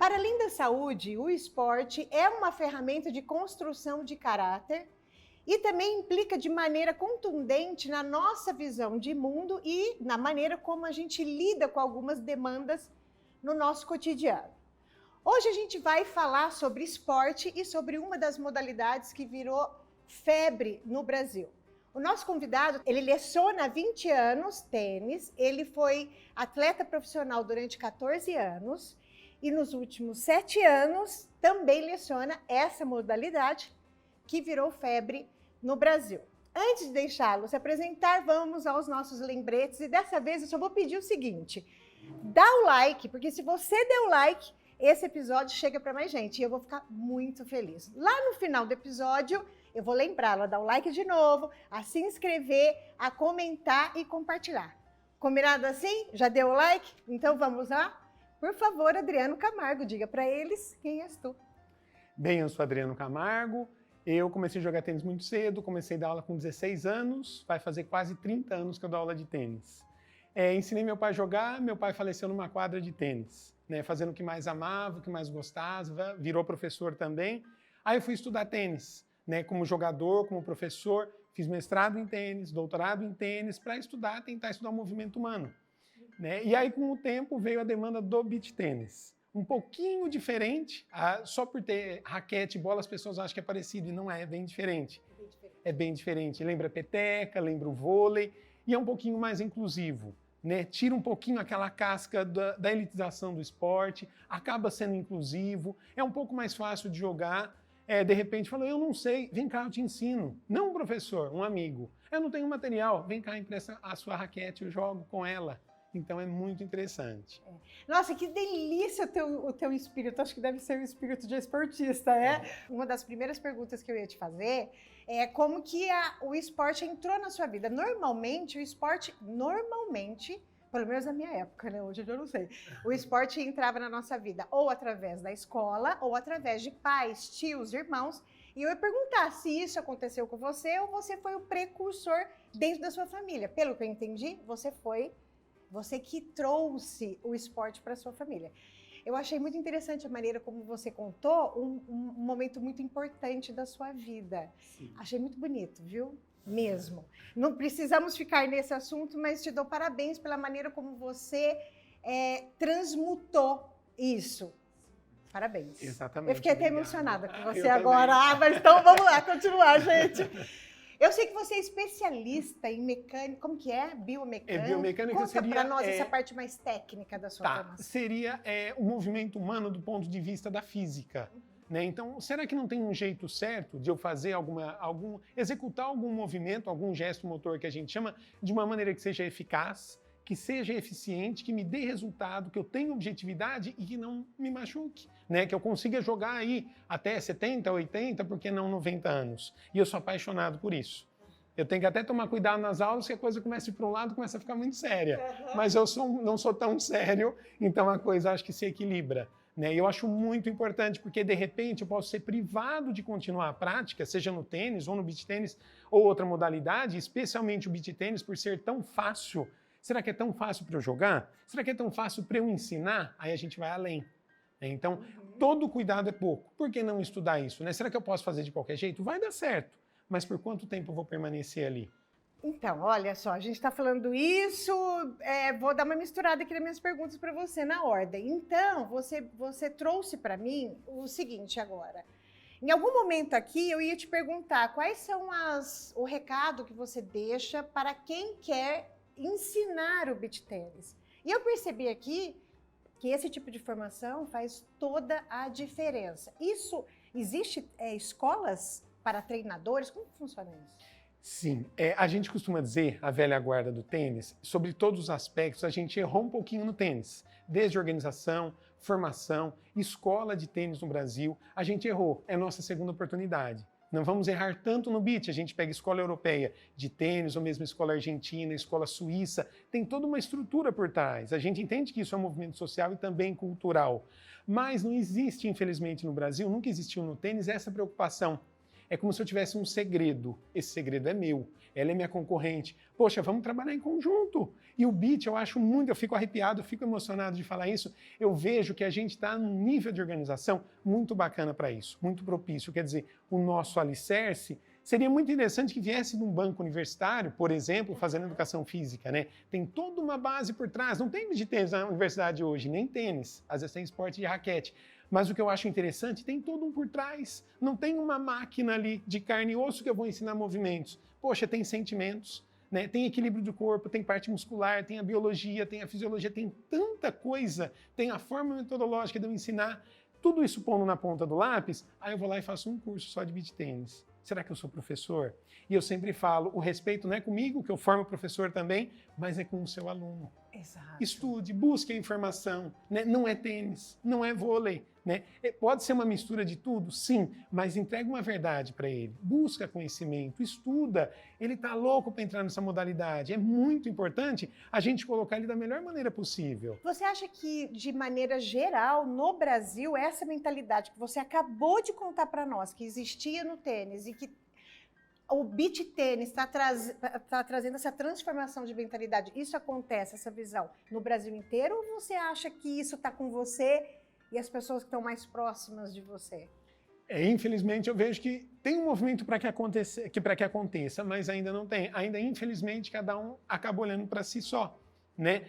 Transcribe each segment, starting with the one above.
Para além da saúde, o esporte é uma ferramenta de construção de caráter e também implica de maneira contundente na nossa visão de mundo e na maneira como a gente lida com algumas demandas no nosso cotidiano. Hoje a gente vai falar sobre esporte e sobre uma das modalidades que virou febre no Brasil. O nosso convidado, ele leciona há 20 anos tênis, ele foi atleta profissional durante 14 anos e nos últimos 7 anos também leciona essa modalidade que virou febre no Brasil. Antes de deixá-lo se apresentar, vamos aos nossos lembretes e dessa vez eu só vou pedir o seguinte, dá o like, porque se você der o like, esse episódio chega para mais gente e eu vou ficar muito feliz. Lá no final do episódio, eu vou lembrá-lo a dar o like de novo, a se inscrever, a comentar e compartilhar. Combinado assim? Já deu o like? Então vamos lá? Por favor, Adriano Camargo, diga para eles quem és tu. Bem, eu sou Adriano Camargo, eu comecei a jogar tênis muito cedo, comecei a dar aula com 16 anos, vai fazer quase 30 anos que eu dou aula de tênis. Ensinei meu pai a jogar, meu pai faleceu numa quadra de tênis, fazendo o que mais amava, o que mais gostava, virou professor também. Aí eu fui estudar tênis, como jogador, como professor, fiz mestrado em tênis, doutorado em tênis, para tentar estudar o movimento humano. E aí, com o tempo, veio a demanda do beach tênis. Um pouquinho diferente, só por ter raquete e bola, as pessoas acham que é parecido, e não é bem diferente. É bem diferente. Lembra peteca, lembra o vôlei, e é um pouquinho mais inclusivo. Tira um pouquinho aquela casca da elitização do esporte, acaba sendo inclusivo, é um pouco mais fácil de jogar. De repente, falou, eu não sei, vem cá, eu te ensino. Não um professor, um amigo. Eu não tenho material, vem cá, empresta a sua raquete, eu jogo com ela. Então é muito interessante. Nossa, que delícia o teu espírito. Acho que deve ser o espírito de esportista, né? Uma das primeiras perguntas que eu ia te fazer é como que o esporte entrou na sua vida. Normalmente, o esporte, pelo menos na minha época, né? Hoje eu não sei. O esporte entrava na nossa vida ou através da escola ou através de pais, tios, irmãos. E eu ia perguntar se isso aconteceu com você ou você foi o precursor dentro da sua família. Pelo que eu entendi, você que trouxe o esporte para sua família. Eu achei muito interessante a maneira como você contou um momento muito importante da sua vida. Sim. Achei muito bonito, viu? Mesmo. Não precisamos ficar nesse assunto, mas te dou parabéns pela maneira como você transmutou isso. Parabéns. Exatamente. Eu fiquei até emocionada com você agora. Mas então vamos lá, continuar, gente. Eu sei que você é especialista em mecânica, como que é? Biomecânica? Biomecânica. Conta para nós essa parte mais técnica da sua formação. Seria o movimento humano do ponto de vista da física. Então, será que não tem um jeito certo de eu fazer executar algum movimento, algum gesto motor que a gente chama, de uma maneira que seja eficaz, que seja eficiente, que me dê resultado, que eu tenha objetividade e que não me machuque, que eu consiga jogar aí até 70, 80, por que não 90 anos? E eu sou apaixonado por isso. Eu tenho que até tomar cuidado nas aulas, que a coisa começa a ir para um lado, começa a ficar muito séria. Mas eu não sou tão sério, então a coisa acho que se equilibra. E eu acho muito importante, porque de repente eu posso ser privado de continuar a prática, seja no tênis ou no beach tênis ou outra modalidade, especialmente o beach tênis, por ser tão fácil. Será que é tão fácil para eu jogar? Será que é tão fácil para eu ensinar? Aí a gente vai além. Então, todo cuidado é pouco. Por que não estudar isso? Será que eu posso fazer de qualquer jeito? Vai dar certo. Mas por quanto tempo eu vou permanecer ali? Então, olha só, a gente está falando isso, vou dar uma misturada aqui nas minhas perguntas para você na ordem. Então, você trouxe para mim o seguinte agora. Em algum momento aqui eu ia te perguntar quais são o recado que você deixa para quem quer ensinar o beach tênis. E eu percebi aqui que esse tipo de formação faz toda a diferença. Existe escolas para treinadores? Como funciona isso? Sim, a gente costuma dizer, a velha guarda do tênis, sobre todos os aspectos, a gente errou um pouquinho no tênis. Desde organização, formação, escola de tênis no Brasil, a gente errou. É nossa segunda oportunidade. Não vamos errar tanto no beach, a gente pega escola europeia de tênis, ou mesmo escola argentina, escola suíça, tem toda uma estrutura por trás. A gente entende que isso é um movimento social e também cultural. Mas não existe, infelizmente, no Brasil, nunca existiu no tênis essa preocupação É como se eu tivesse um segredo. Esse segredo é meu. Ela é minha concorrente. Poxa, vamos trabalhar em conjunto. E o beach, eu acho muito, eu fico arrepiado, eu fico emocionado de falar isso. Eu vejo que a gente está num nível de organização muito bacana para isso, muito propício. Quer dizer, o nosso alicerce seria muito interessante que viesse de um banco universitário, por exemplo, fazendo educação física, né? Tem toda uma base por trás. Não tem de tênis na universidade hoje, nem tênis. Às vezes tem esporte de raquete. Mas o que eu acho interessante, tem todo um por trás. Não tem uma máquina ali de carne e osso que eu vou ensinar movimentos. Poxa, tem sentimentos, né? Tem equilíbrio do corpo, tem parte muscular, tem a biologia, tem a fisiologia, tem tanta coisa. Tem a forma metodológica de eu ensinar. Tudo isso pondo na ponta do lápis, aí eu vou lá e faço um curso só de beach tênis. Será que eu sou professor? E eu sempre falo, o respeito não é comigo, que eu formo professor também, mas é com o seu aluno. Exato. Estude, busque a informação, né? Não é tênis, não é vôlei, né? Pode ser uma mistura de tudo, sim, mas entrega uma verdade para ele. Busca conhecimento, estuda. Ele está louco para entrar nessa modalidade. É muito importante a gente colocar ele da melhor maneira possível. Você acha que, de maneira geral, no Brasil, essa mentalidade que você acabou de contar para nós, que existia no tênis e que o beach tênis está trazendo essa transformação de mentalidade, isso acontece, essa visão, no Brasil inteiro? Ou você acha que isso está com você e as pessoas que estão mais próximas de você? Infelizmente, eu vejo que tem um movimento para que aconteça, mas ainda não tem. Ainda, infelizmente, cada um acaba olhando para si só, né?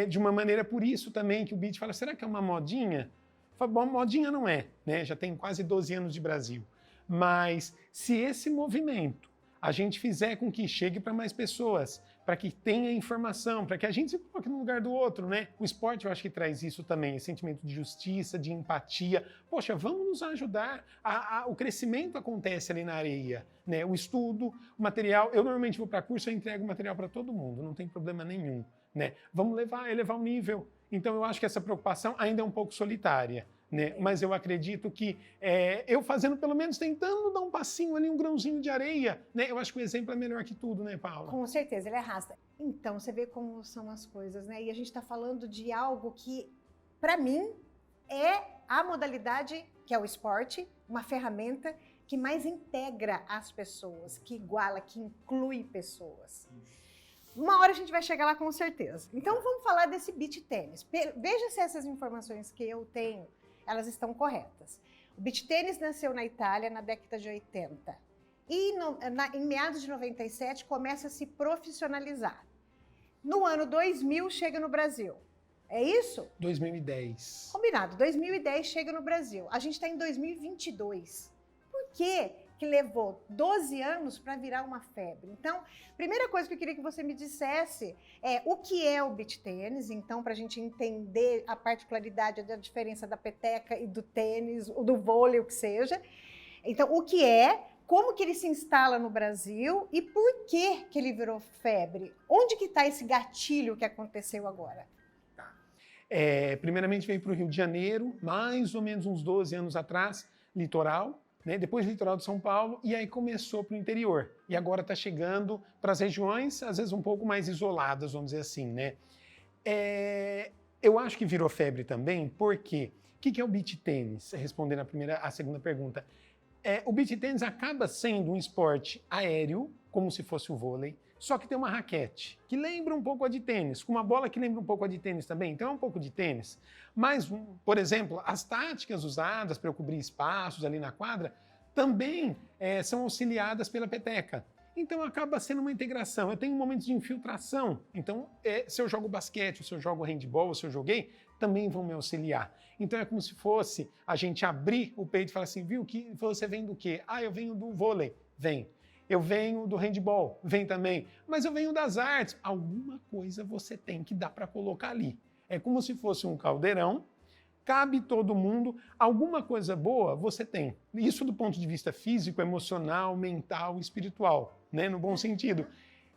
De uma maneira, por isso também que o beach fala, será que é uma modinha? Fala, bom, modinha não é, né? Já tem quase 12 anos de Brasil. Mas se esse movimento a gente fizer com que chegue para mais pessoas, para que tenha informação, para que a gente se coloque no lugar do outro, né? O esporte eu acho que traz isso também, esse sentimento de justiça, de empatia. Poxa, vamos nos ajudar. O crescimento acontece ali na areia, né? O estudo, o material. Eu normalmente vou para curso, eu entrego material para todo mundo, não tem problema nenhum, né? Vamos elevar o nível. Então eu acho que essa preocupação ainda é um pouco solitária. Né? Mas eu acredito que eu fazendo, pelo menos tentando dar um passinho ali, um grãozinho de areia, né? Eu acho que o exemplo é melhor que tudo, né, Paula? Com certeza, ele arrasta. Então, você vê como são as coisas, né? E a gente está falando de algo que, para mim, é a modalidade, que é o esporte, uma ferramenta que mais integra as pessoas, que iguala, que inclui pessoas. Uma hora a gente vai chegar lá com certeza. Então, vamos falar desse beach tênis. Veja se essas informações que eu tenho, elas estão corretas. O beach tênis nasceu na Itália na década de 80 e em meados de 97 começa a se profissionalizar. No ano 2000 chega no Brasil. É isso? 2010. Combinado. 2010 chega no Brasil. A gente está em 2022. Por quê que levou 12 anos para virar uma febre? Então, primeira coisa que eu queria que você me dissesse é o que é o beach tênis, então, para a gente entender a particularidade da diferença da peteca e do tênis, ou do vôlei, o que seja. Então, o que é, como que ele se instala no Brasil e por que ele virou febre? Onde que está esse gatilho que aconteceu agora? Primeiramente veio para o Rio de Janeiro, mais ou menos uns 12 anos atrás, litoral, né? Depois litoral de São Paulo, e aí começou para o interior. E agora está chegando para as regiões, às vezes um pouco mais isoladas, vamos dizer assim, né? Eu acho que virou febre também, porque o que é o beach tênis? Respondendo a segunda pergunta. O beach tênis acaba sendo um esporte aéreo, como se fosse o vôlei, só que tem uma raquete que lembra um pouco a de tênis, com uma bola que lembra um pouco a de tênis também, então é um pouco de tênis. Mas, por exemplo, as táticas usadas para eu cobrir espaços ali na quadra também são auxiliadas pela peteca. Então acaba sendo uma integração. Eu tenho momentos de infiltração. Então, se eu jogo basquete, se eu jogo handball, se eu joguei, também vão me auxiliar. Então é como se fosse a gente abrir o peito e falar assim, viu, que você vem do quê? Eu venho do vôlei. Vem. Eu venho do handball, vem também. Mas eu venho das artes. Alguma coisa você tem que dar para colocar ali. É como se fosse um caldeirão, cabe todo mundo, alguma coisa boa você tem. Isso do ponto de vista físico, emocional, mental, espiritual, né? No bom sentido,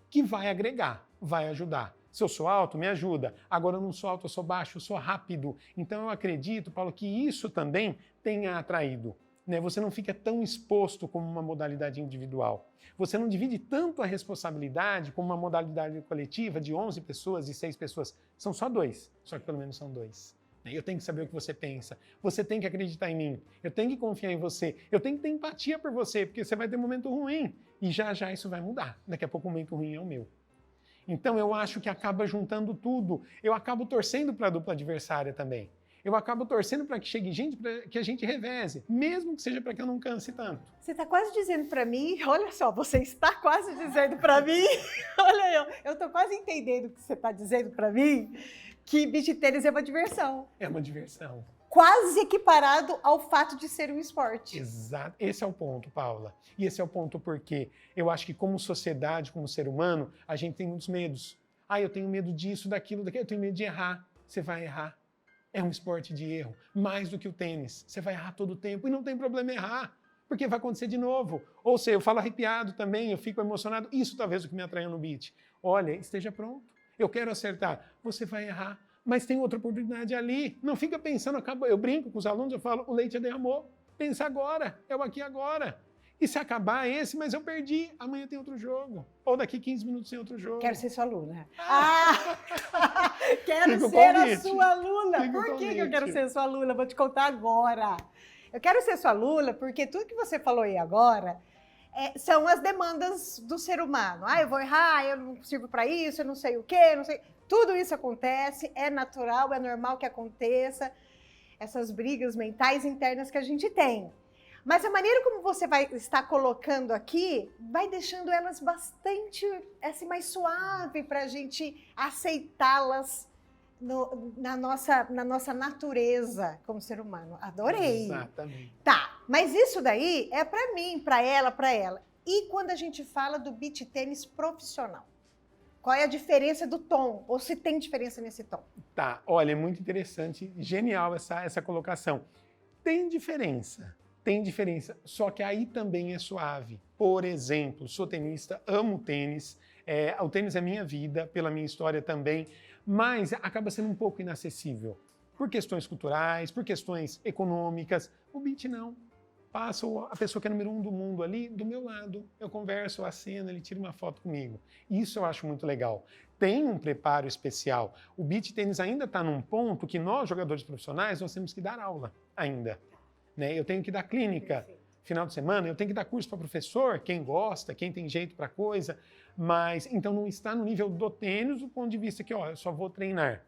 que vai agregar, vai ajudar. Se eu sou alto, me ajuda. Agora eu não sou alto, eu sou baixo, eu sou rápido. Então eu acredito, Paulo, que isso também tenha atraído. Né? Você não fica tão exposto como uma modalidade individual. Você não divide tanto a responsabilidade como uma modalidade coletiva de 11 pessoas e 6 pessoas. São só 2, só que pelo menos são 2. Eu tenho que saber o que você pensa. Você tem que acreditar em mim. Eu tenho que confiar em você. Eu tenho que ter empatia por você, porque você vai ter um momento ruim. E já já isso vai mudar. Daqui a pouco o momento ruim é o meu. Então eu acho que acaba juntando tudo. Eu acabo torcendo para a dupla adversária também. Eu acabo torcendo para que chegue gente, para que a gente reveze, mesmo que seja para que eu não canse tanto. Você está quase dizendo para mim, olha só, você está quase dizendo para mim, olha eu estou quase entendendo o que você está dizendo para mim, que beach tênis é uma diversão. É uma diversão. Quase equiparado ao fato de ser um esporte. Exato. Esse é o ponto, Paula. E esse é o ponto porque eu acho que como sociedade, como ser humano, a gente tem muitos medos. Eu tenho medo disso, daquilo, eu tenho medo de errar. Você vai errar. É um esporte de erro, mais do que o tênis. Você vai errar todo o tempo e não tem problema errar, porque vai acontecer de novo. Ou seja, eu falo arrepiado também, eu fico emocionado. Isso talvez é o que me atraiu no beach. Olha, esteja pronto. Eu quero acertar. Você vai errar, mas tem outra oportunidade ali. Não fica pensando, eu brinco com os alunos, eu falo, o leite já derramou. Pensa agora, é o aqui e agora. E se acabar esse, mas eu perdi, amanhã tem outro jogo. Ou daqui 15 minutos tem outro jogo. Quero ser sua aluna. Quero Fica o ser convite. a sua aluna. Fica o Por que convite. eu quero ser a sua aluna? Vou te contar agora. Eu quero ser sua aluna porque tudo que você falou aí agora são as demandas do ser humano. Eu vou errar, eu não sirvo para isso, eu não sei o quê, não sei. Tudo isso acontece, é natural, é normal que aconteça. Essas brigas mentais internas que a gente tem. Mas a maneira como você vai estar colocando aqui, vai deixando elas bastante assim, mais suave para a gente aceitá-las na nossa natureza como ser humano. Adorei. Exatamente. Tá, mas isso daí é para mim, para ela, para ela. E quando a gente fala do beach tênis profissional? Qual é a diferença do tom? Ou se tem diferença nesse tom? Tá, olha, é muito interessante, genial essa colocação. Tem diferença, só que aí também é suave. Por exemplo, sou tenista, amo tênis, o tênis é minha vida, pela minha história também, mas acaba sendo um pouco inacessível. Por questões culturais, por questões econômicas, o beach não. Passo a pessoa que é número 1 do mundo ali do meu lado, eu converso, aceno, ele tira uma foto comigo. Isso eu acho muito legal. Tem um preparo especial. O beach tênis ainda está num ponto que nós, jogadores profissionais, nós temos que dar aula ainda. Eu tenho que dar clínica. Perfeito. Final de semana, eu tenho que dar curso para professor, quem gosta, quem tem jeito para coisa, mas então não está no nível do tênis do ponto de vista que, eu só vou treinar.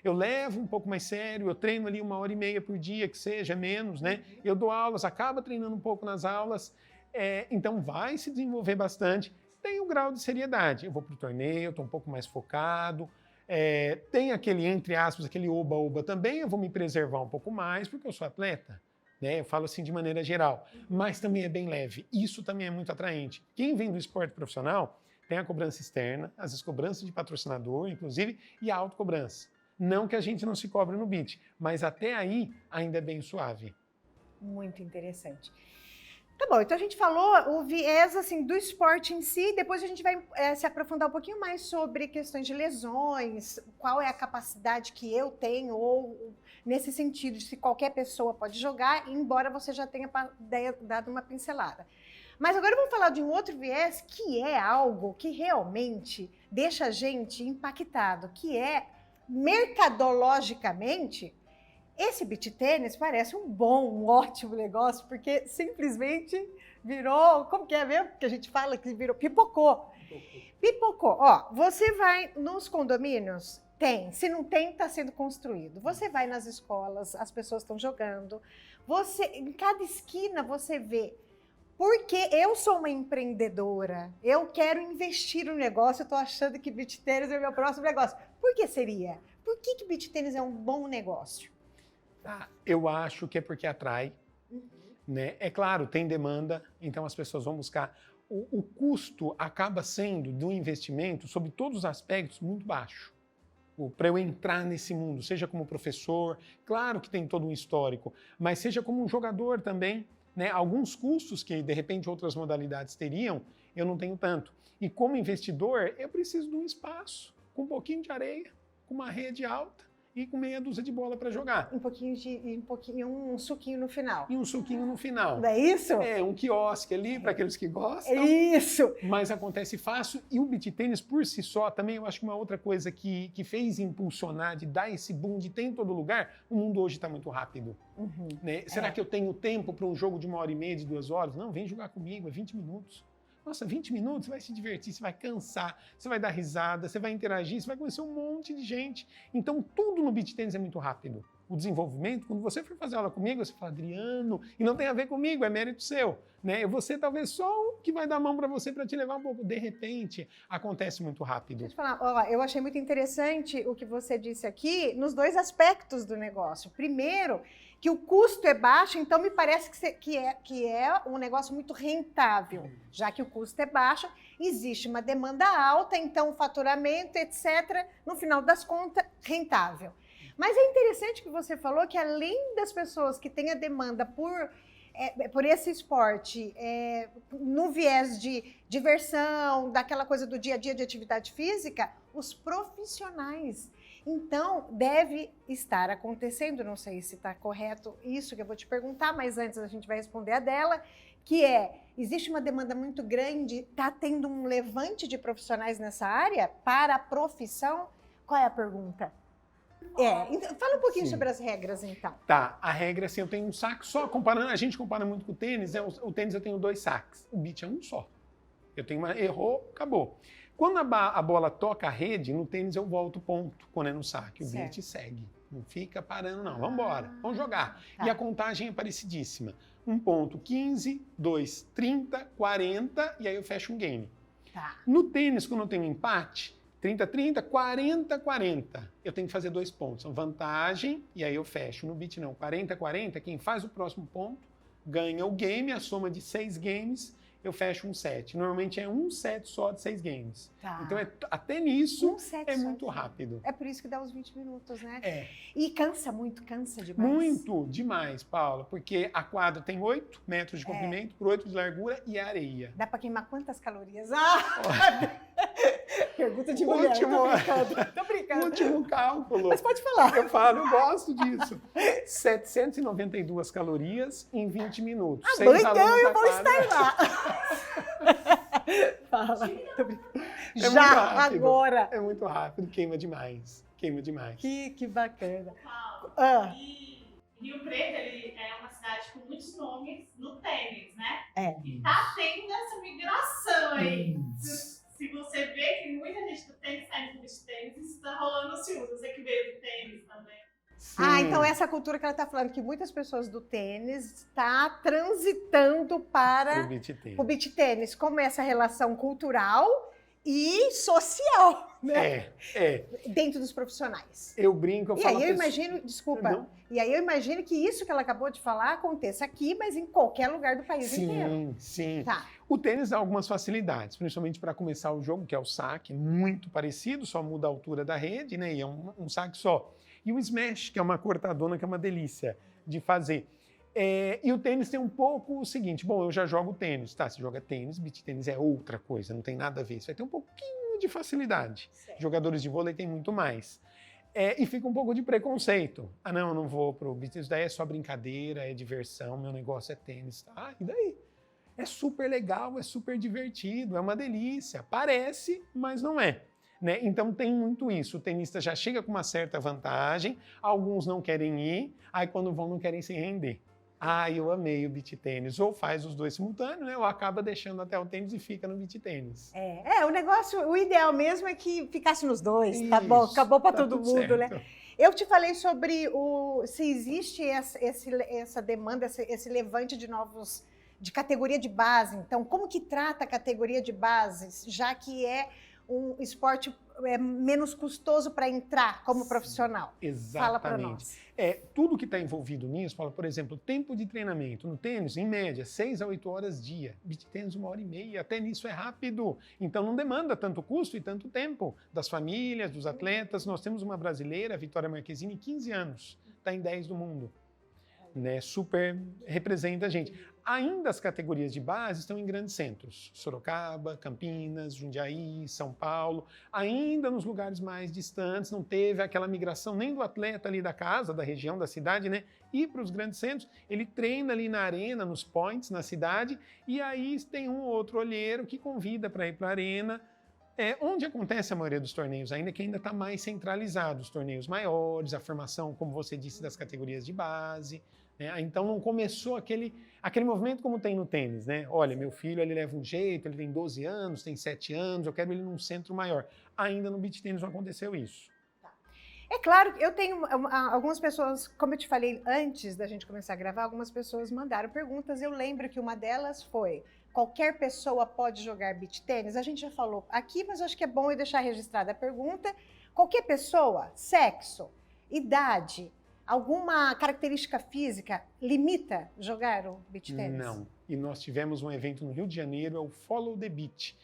Eu levo um pouco mais sério, eu treino ali 1h30 por dia, que seja menos, Eu dou aulas, acaba treinando um pouco nas aulas, então vai se desenvolver bastante. Tem um grau de seriedade, eu vou para o torneio, estou um pouco mais focado, tem aquele, entre aspas, aquele oba-oba também, eu vou me preservar um pouco mais, porque eu sou atleta. Eu falo assim de maneira geral, mas também é bem leve. Isso também é muito atraente. Quem vem do esporte profissional tem a cobrança externa, as cobranças de patrocinador, inclusive, e a autocobrança. Não que a gente não se cobre no beach, mas até aí ainda é bem suave. Muito interessante. Tá bom, então a gente falou o viés assim, do esporte em si, depois a gente vai se aprofundar um pouquinho mais sobre questões de lesões, qual é a capacidade que eu tenho, ou nesse sentido, de se qualquer pessoa pode jogar, embora você já tenha dado uma pincelada. Mas agora vamos falar de um outro viés que é algo que realmente deixa a gente impactado, que é mercadologicamente. Esse beach tênis parece um ótimo negócio, porque simplesmente virou, como que é mesmo que a gente fala que virou? Pipocou. Pipocou. Você vai nos condomínios, tem. Se não tem, está sendo construído. Você vai nas escolas, as pessoas estão jogando. Em cada esquina você vê. Porque eu sou uma empreendedora, eu quero investir no negócio, eu estou achando que beach tênis é o meu próximo negócio. Por que seria? Por que beach tênis é um bom negócio? Eu acho que é porque atrai, É claro, tem demanda, então as pessoas vão buscar. O custo acaba sendo do investimento, sob todos os aspectos, muito baixo. Para eu entrar nesse mundo, seja como professor, claro que tem todo um histórico, mas seja como um jogador também, Alguns custos que, de repente, outras modalidades teriam, eu não tenho tanto. E como investidor, eu preciso de um espaço, com um pouquinho de areia, com uma rede alta, e com meia dúzia de bola para jogar. Um suquinho no final. E um suquinho no final. Não é isso? É, um quiosque ali para aqueles que gostam. É isso! Mas acontece fácil. E o beach tênis por si só, também eu acho que uma outra coisa que fez impulsionar, de dar esse boom de ter em todo lugar, o mundo hoje está muito rápido. Né? Será que eu tenho tempo para um jogo de 1h30, de 2 horas? Não, vem jogar comigo, é 20 minutos. Nossa, 20 minutos, você vai se divertir, você vai cansar, você vai dar risada, você vai interagir, você vai conhecer um monte de gente. Então, tudo no beach tênis é muito rápido. O desenvolvimento, quando você for fazer aula comigo, você fala, Adriano, e não tem a ver comigo, é mérito seu. Né? Você talvez só o que vai dar a mão para você para te levar um pouco. De repente, acontece muito rápido. Deixa eu falar, ó, eu achei muito interessante o que você disse aqui nos 2 aspectos do negócio. Primeiro, que o custo é baixo, então me parece que é um negócio muito rentável. Já que o custo é baixo, existe uma demanda alta, então o faturamento, etc., no final das contas, rentável. Mas é interessante que você falou que além das pessoas que têm a demanda por esse esporte, no viés de diversão, daquela coisa do dia a dia de atividade física, os profissionais. Então, deve estar acontecendo, não sei se está correto isso que eu vou te perguntar, mas antes a gente vai responder a dela, que existe uma demanda muito grande, está tendo um levante de profissionais nessa área para a profissão? Qual é a pergunta? Então, fala um pouquinho sobre as regras, então. Tá, a regra é assim, eu tenho um saque só, comparando, a gente compara muito com o tênis, o tênis eu tenho 2 saques, o beach é um só. Eu tenho errou, acabou. Quando a bola toca a rede, no tênis eu volto ponto, quando é no saque, o beach segue. Não fica parando não, vamos embora, vamos jogar. Tá. E a contagem é parecidíssima. 1 ponto, 15, 2, 30, 40, e aí eu fecho um game. Tá. No tênis, quando eu tenho empate, 30-30, 40-40. Eu tenho que fazer 2 pontos. São vantagem, e aí eu fecho. No beach não. 40-40, quem faz o próximo ponto ganha o game, a soma de 6 games, eu fecho um set. Normalmente é um set só de 6 games. Tá. Então, até nisso, é muito rápido. É por isso que dá os 20 minutos, né? É. E cansa muito, cansa demais. Muito, demais, Paula. Porque a quadra tem 8 metros de comprimento por 8 de largura e areia. Dá para queimar quantas calorias? Pergunta de mulher, tô brincando. Último cálculo. Mas pode falar. Eu falo, eu gosto disso. 792 calorias em 20 minutos. Então eu vou estar lá. Fala. Já, agora. É muito rápido, queima demais. Queima demais. Que bacana. Paulo, e Rio Preto ele é uma cidade com muitos nomes no tênis, né? E tá tendo essa migração aí. Se você vê que muita gente do tênis sai do beach tênis, isso está rolando se usa. Você que veio do tênis também. Sim. Então essa cultura que ela está falando, que muitas pessoas do tênis está transitando para o beach tênis, como essa relação cultural e social, né? Dentro dos profissionais. Eu brinco, eu falo... E aí eu imagino, desculpa, e aí eu imagino que isso que ela acabou de falar aconteça aqui, mas em qualquer lugar do país inteiro. Sim. Tá. O tênis dá algumas facilidades, principalmente para começar o jogo, que é o saque, muito parecido, só muda a altura da rede, né? E é um saque só. E o smash, que é uma cortadona, que é uma delícia de fazer. E o tênis tem um pouco o seguinte, bom, eu já jogo tênis, tá? Você joga tênis, beach tênis é outra coisa, não tem nada a ver. Isso vai ter um pouquinho de facilidade. Certo. Jogadores de vôlei têm muito mais. E fica um pouco de preconceito. Ah, não, eu não vou pro beach tênis, daí é só brincadeira, é diversão, meu negócio é tênis. Ah, e daí? É super legal, é super divertido, é uma delícia. Parece, mas não é. Né? Então tem muito isso. O tenista já chega com uma certa vantagem, alguns não querem ir, aí quando vão não querem se render. Eu amei o beach tênis. Ou faz os 2 simultâneos, né? Ou acaba deixando até o tênis e fica no beach tênis. O negócio, o ideal mesmo é que ficasse nos 2, tá bom? Acabou para todo mundo, certo. Né? Eu te falei sobre se existe essa demanda, esse levante de categoria de base. Então, como que trata a categoria de base, já que é um esporte menos custoso para entrar como profissional? Exatamente. Fala para nós. Tudo que está envolvido nisso, por exemplo, tempo de treinamento. No tênis, em média, 6 a 8 horas dia. Beach tênis, 1h30. Até nisso é rápido. Então não demanda tanto custo e tanto tempo das famílias, dos atletas. Nós temos uma brasileira, a Vitória Marquezine, 15 anos. Está em 10 do mundo. Né? Super representa a gente. Ainda as categorias de base estão em grandes centros, Sorocaba, Campinas, Jundiaí, São Paulo. Ainda nos lugares mais distantes, não teve aquela migração nem do atleta ali da casa, da região, da cidade, né? Ir para os grandes centros, ele treina ali na arena, nos points, na cidade, e aí tem um ou outro olheiro que convida para ir para a arena. Onde acontece a maioria dos torneios ainda, que ainda está mais centralizado, os torneios maiores, a formação, como você disse, das categorias de base, né? Então não começou aquele movimento como tem no tênis, né? Olha, meu filho, ele leva um jeito, ele tem 12 anos, tem 7 anos, eu quero ele num centro maior. Ainda no beach tênis não aconteceu isso. É claro, eu tenho algumas pessoas, como eu te falei antes da gente começar a gravar, algumas pessoas mandaram perguntas, eu lembro que uma delas foi: qualquer pessoa pode jogar beach tênis? A gente já falou aqui, mas eu acho que é bom eu deixar registrada a pergunta. Qualquer pessoa, sexo, idade, alguma característica física limita jogar o beach tênis? Não. E nós tivemos um evento no Rio de Janeiro, é o Follow the Beach.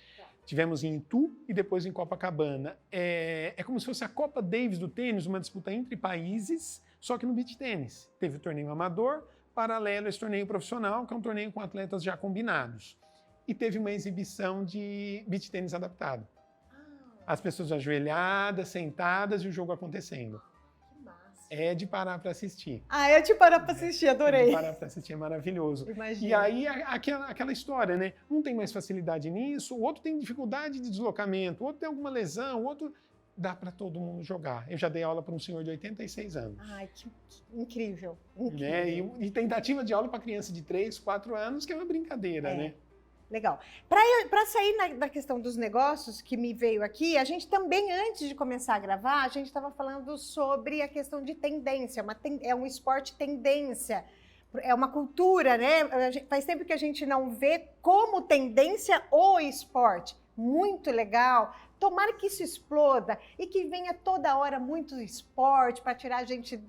Tivemos em Itu e depois em Copacabana. É como se fosse a Copa Davis do tênis, uma disputa entre países, só que no beach tênis. Teve o torneio amador, paralelo a esse torneio profissional, que é um torneio com atletas já combinados. E teve uma exibição de beach tênis adaptado. As pessoas ajoelhadas, sentadas e o jogo acontecendo. É de parar para assistir. É de parar para assistir, adorei. É de parar para assistir, é maravilhoso. Imagina. E aí, aquela história, né? Um tem mais facilidade nisso, o outro tem dificuldade de deslocamento, o outro tem alguma lesão, o outro... Dá para todo mundo jogar. Eu já dei aula para um senhor de 86 anos. Ai, que incrível. Né? E tentativa de aula para criança de 3, 4 anos, que é uma brincadeira, né? Legal. Para sair da questão dos negócios que me veio aqui, a gente também, antes de começar a gravar, a gente estava falando sobre a questão de tendência. É um esporte tendência, é uma cultura, né? Faz tempo que a gente não vê como tendência o esporte. Muito legal. Tomara que isso exploda e que venha toda hora muito esporte para tirar a gente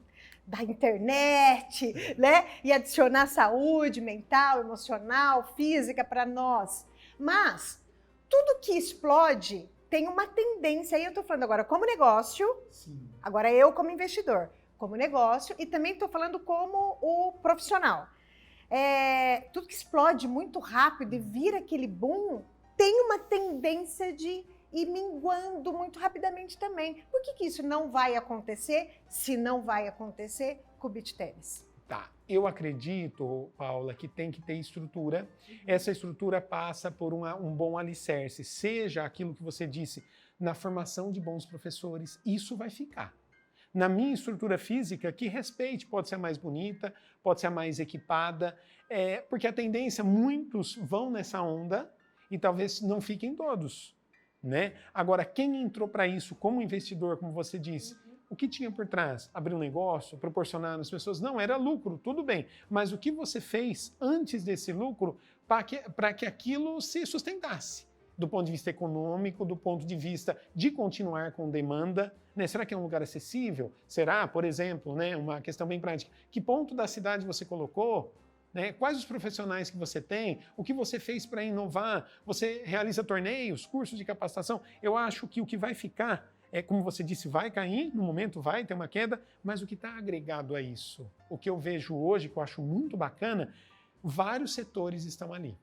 da internet, né? E adicionar saúde mental, emocional, física para nós. Mas tudo que explode tem uma tendência. Aí eu estou falando agora como negócio, sim. Agora eu como investidor, como negócio, e também estou falando como o profissional. Tudo que explode muito rápido e vira aquele boom, tem uma tendência de ir minguando muito rapidamente também. Por que isso não vai acontecer, se não vai acontecer com o beach tênis? Tá, eu acredito, Paula, que tem que ter estrutura. Essa estrutura passa por um bom alicerce, seja aquilo que você disse, na formação de bons professores, isso vai ficar. Na minha estrutura física, que respeite, pode ser a mais bonita, pode ser a mais equipada, porque a tendência, muitos vão nessa onda e talvez não fiquem todos. Né? Agora, quem entrou para isso como investidor, como você disse, o que tinha por trás? Abrir um negócio, proporcionar às pessoas? Não, era lucro, tudo bem. Mas o que você fez antes desse lucro para que aquilo se sustentasse? Do ponto de vista econômico, do ponto de vista de continuar com demanda, né? Será que é um lugar acessível? Será, por exemplo, né, uma questão bem prática, que ponto da cidade você colocou? Né? Quais os profissionais que você tem? O que você fez para inovar? Você realiza torneios, cursos de capacitação? Eu acho que o que vai ficar, como você disse, vai cair, no momento vai ter uma queda, mas o que está agregado a isso? O que eu vejo hoje, que eu acho muito bacana, vários setores estão ali.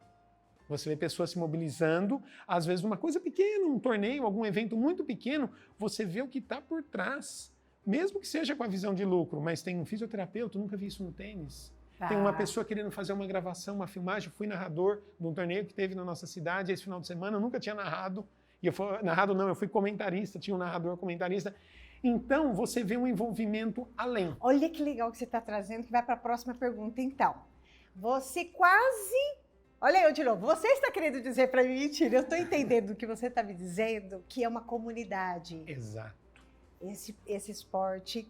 Você vê pessoas se mobilizando, às vezes uma coisa pequena, um torneio, algum evento muito pequeno, você vê o que está por trás, mesmo que seja com a visão de lucro, mas tem um fisioterapeuta, eu nunca vi isso no tênis. Tem uma pessoa querendo fazer uma gravação, uma filmagem. Eu fui narrador de um torneio que teve na nossa cidade esse final de semana. Eu nunca tinha narrado. Eu fui comentarista, tinha um narrador comentarista. Então, você vê um envolvimento além. Olha que legal que você está trazendo, que vai para a próxima pergunta, então. Você quase... Olha eu de novo. Você está querendo dizer para mim, mentira, eu estou entendendo o que você está me dizendo, que é uma comunidade. Exato. Esse esporte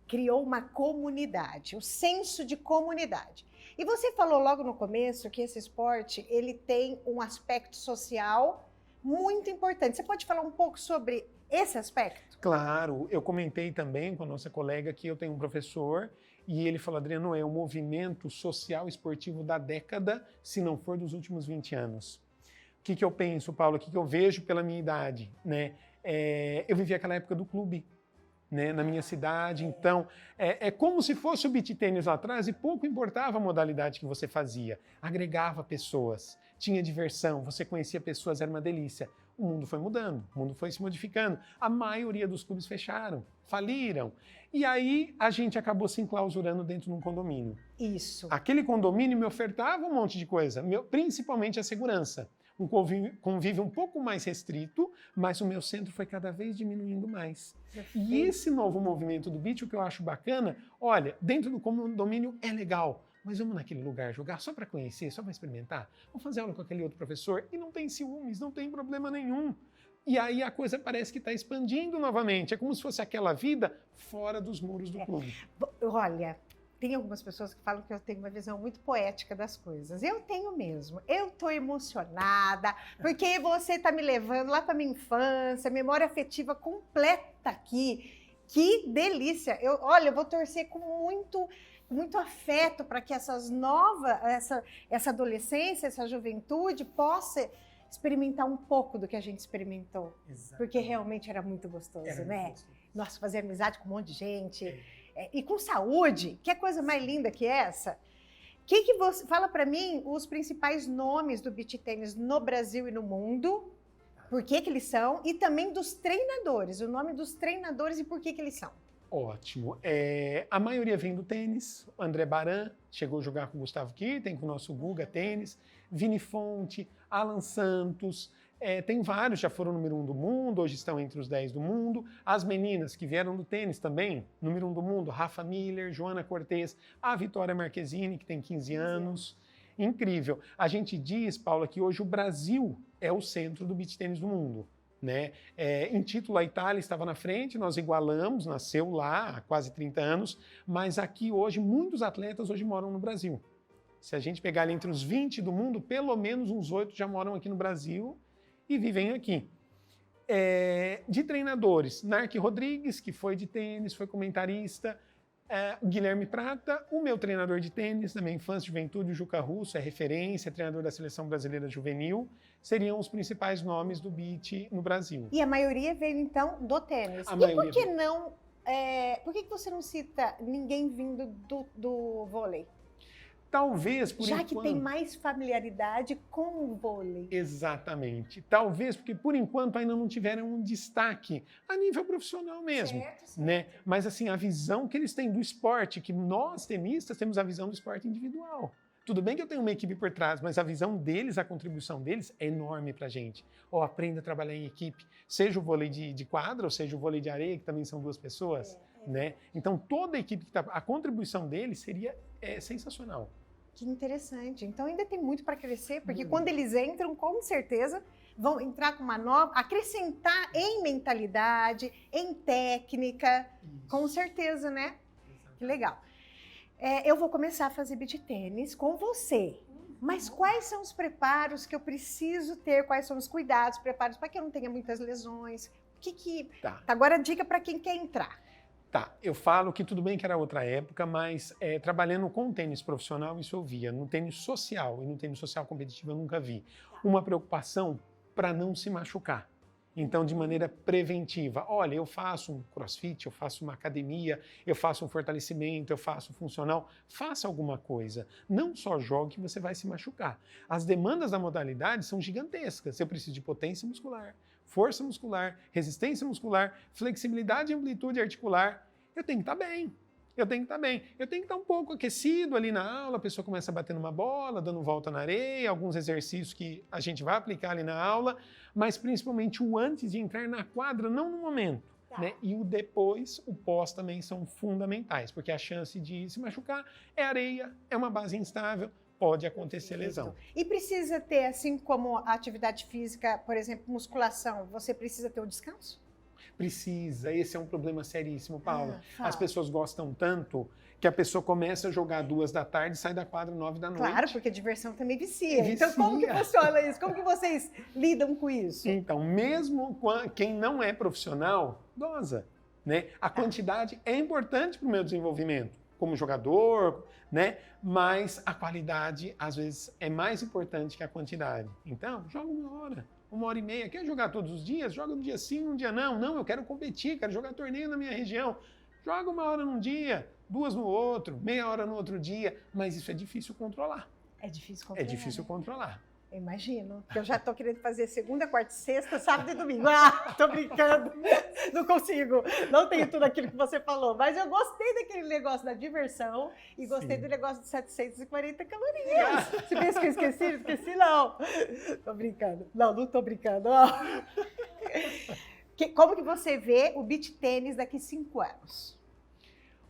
criou uma comunidade, o senso de comunidade. E você falou logo no começo que esse esporte, ele tem um aspecto social muito importante. Você pode falar um pouco sobre esse aspecto? Claro, eu comentei também com a nossa colega que eu tenho um professor e ele falou, Adriano, é o movimento social esportivo da década, se não for dos últimos 20 anos. O que eu penso, Paulo, o que eu vejo pela minha idade? Né? Eu vivi aquela época do clube. né, na minha cidade. Então, é como se fosse o beach tênis lá atrás e pouco importava a modalidade que você fazia. Agregava pessoas, tinha diversão, você conhecia pessoas, era uma delícia. O mundo foi mudando, o mundo foi se modificando. A maioria dos clubes fecharam, faliram. E aí a gente acabou se enclausurando dentro de um condomínio. Isso. Aquele condomínio me ofertava um monte de coisa, principalmente a segurança. Um convívio um pouco mais restrito, mas o meu centro foi cada vez diminuindo mais. E esse novo movimento do beach, o que eu acho bacana, olha, dentro do condomínio é legal, mas vamos naquele lugar jogar só para conhecer, só para experimentar? Vamos fazer aula com aquele outro professor e não tem ciúmes, não tem problema nenhum. E aí a coisa parece que está expandindo novamente. É como se fosse aquela vida fora dos muros do clube. Olha, tem algumas pessoas que falam que eu tenho uma visão muito poética das coisas. Eu tenho mesmo. Eu estou emocionada, porque você está me levando lá para minha infância, memória afetiva completa aqui. Que delícia! Eu vou torcer com muito afeto para que essa adolescência, essa juventude possa experimentar um pouco do que a gente experimentou. Exatamente. Porque realmente era muito gostoso, né? Muito gostoso. Nossa, fazer amizade com um monte de gente. E com saúde, que coisa mais linda que essa. Que você fala para mim os principais nomes do beach tênis no Brasil e no mundo, por que eles são, e também dos treinadores, o nome dos treinadores e por que eles são. Ótimo. A maioria vem do tênis. O André Baran chegou a jogar com o Gustavo Kirten, com o nosso Guga Tênis. Vini Fonte, Alan Santos. Tem vários, já foram número 1 do mundo, hoje estão entre os 10 do mundo. As meninas que vieram do tênis também, número 1 do mundo, Rafa Miller, Joana Cortez, a Vitória Marquezine, que tem 15 anos. Incrível. A gente diz, Paula, que hoje o Brasil é o centro do beach tênis do mundo. Né? Em título, a Itália estava na frente, nós igualamos, nasceu lá há quase 30 anos, mas aqui hoje, muitos atletas hoje moram no Brasil. Se a gente pegar ali entre os 20 do mundo, pelo menos uns 8 já moram aqui no Brasil e vivem aqui. De treinadores, Narc Rodrigues, que foi de tênis, foi comentarista, Guilherme Prata, o meu treinador de tênis da minha infância e juventude, o Juca Russo, é referência, treinador da Seleção Brasileira Juvenil, seriam os principais nomes do beach no Brasil. E a maioria veio, então, do tênis. Por que não... por que você não cita ninguém vindo do vôlei? Talvez, por enquanto... Já que tem mais familiaridade com o vôlei. Exatamente. Talvez porque, por enquanto, ainda não tiveram um destaque a nível profissional mesmo. Certo. Né? Mas, assim, a visão que eles têm do esporte, que nós, tenistas, temos a visão do esporte individual. Tudo bem que eu tenho uma equipe por trás, mas a visão deles, a contribuição deles é enorme pra gente. Aprenda a trabalhar em equipe, seja o vôlei de quadra ou seja o vôlei de areia, que também são 2 pessoas. Né? Então, toda a equipe, a contribuição deles seria sensacional. Que interessante. Então ainda tem muito para crescer, porque quando eles entram, com certeza, vão entrar com uma nova, acrescentar em mentalidade, em técnica, com certeza, né? Exatamente. Que legal. Eu vou começar a fazer beach tênis com você. Mas quais são os preparos que eu preciso ter? Quais são os cuidados, preparos para que eu não tenha muitas lesões? Tá. Agora a dica para quem quer entrar. Tá, eu falo que tudo bem que era outra época, mas trabalhando com tênis profissional, isso eu via. No tênis social e no tênis social competitivo eu nunca vi. Uma preocupação para não se machucar. Então, de maneira preventiva, olha, eu faço um crossfit, eu faço uma academia, eu faço um fortalecimento, eu faço funcional, faça alguma coisa. Não só jogue que você vai se machucar. As demandas da modalidade são gigantescas. Eu preciso de potência muscular, força muscular, resistência muscular, flexibilidade e amplitude articular. Eu tenho que estar bem. Eu tenho que estar um pouco aquecido ali na aula, a pessoa começa a bater numa bola, dando volta na areia, alguns exercícios que a gente vai aplicar ali na aula, mas principalmente o antes de entrar na quadra, não no momento. Tá. Né? E o depois, o pós também são fundamentais, porque a chance de se machucar é areia, é uma base instável, pode acontecer lesão. E precisa ter, assim como a atividade física, por exemplo, musculação, você precisa ter o descanso? Precisa, esse é um problema seríssimo, Paula. As pessoas gostam tanto que a pessoa começa a jogar 2 da tarde e sai da quadra 9 da noite. Claro, porque a diversão também vicia. Então como que funciona isso? Como que vocês lidam com isso? Então, mesmo quem não é profissional, dosa. Né? A quantidade é importante para o meu desenvolvimento como jogador, né? Mas a qualidade, às vezes, é mais importante que a quantidade. Então, joga 1 hora. 1h30. Quer jogar todos os dias? Joga um dia sim, um dia não. Não, eu quero competir, quero jogar torneio na minha região. Joga 1 hora num dia, 2 no outro, meia hora no outro dia. Mas isso é difícil controlar. É difícil controlar. É difícil controlar. Eu imagino. Eu já tô querendo fazer segunda, quarta, sexta, sábado e domingo. Ah, tô brincando. Não consigo. Não tenho tudo aquilo que você falou. Mas eu gostei daquele negócio da diversão e gostei do negócio de 740 calorias. Você pensa que eu esqueci? Não esqueci, não. Tô brincando. Não tô brincando. Como que você vê o beach tênis daqui 5 anos?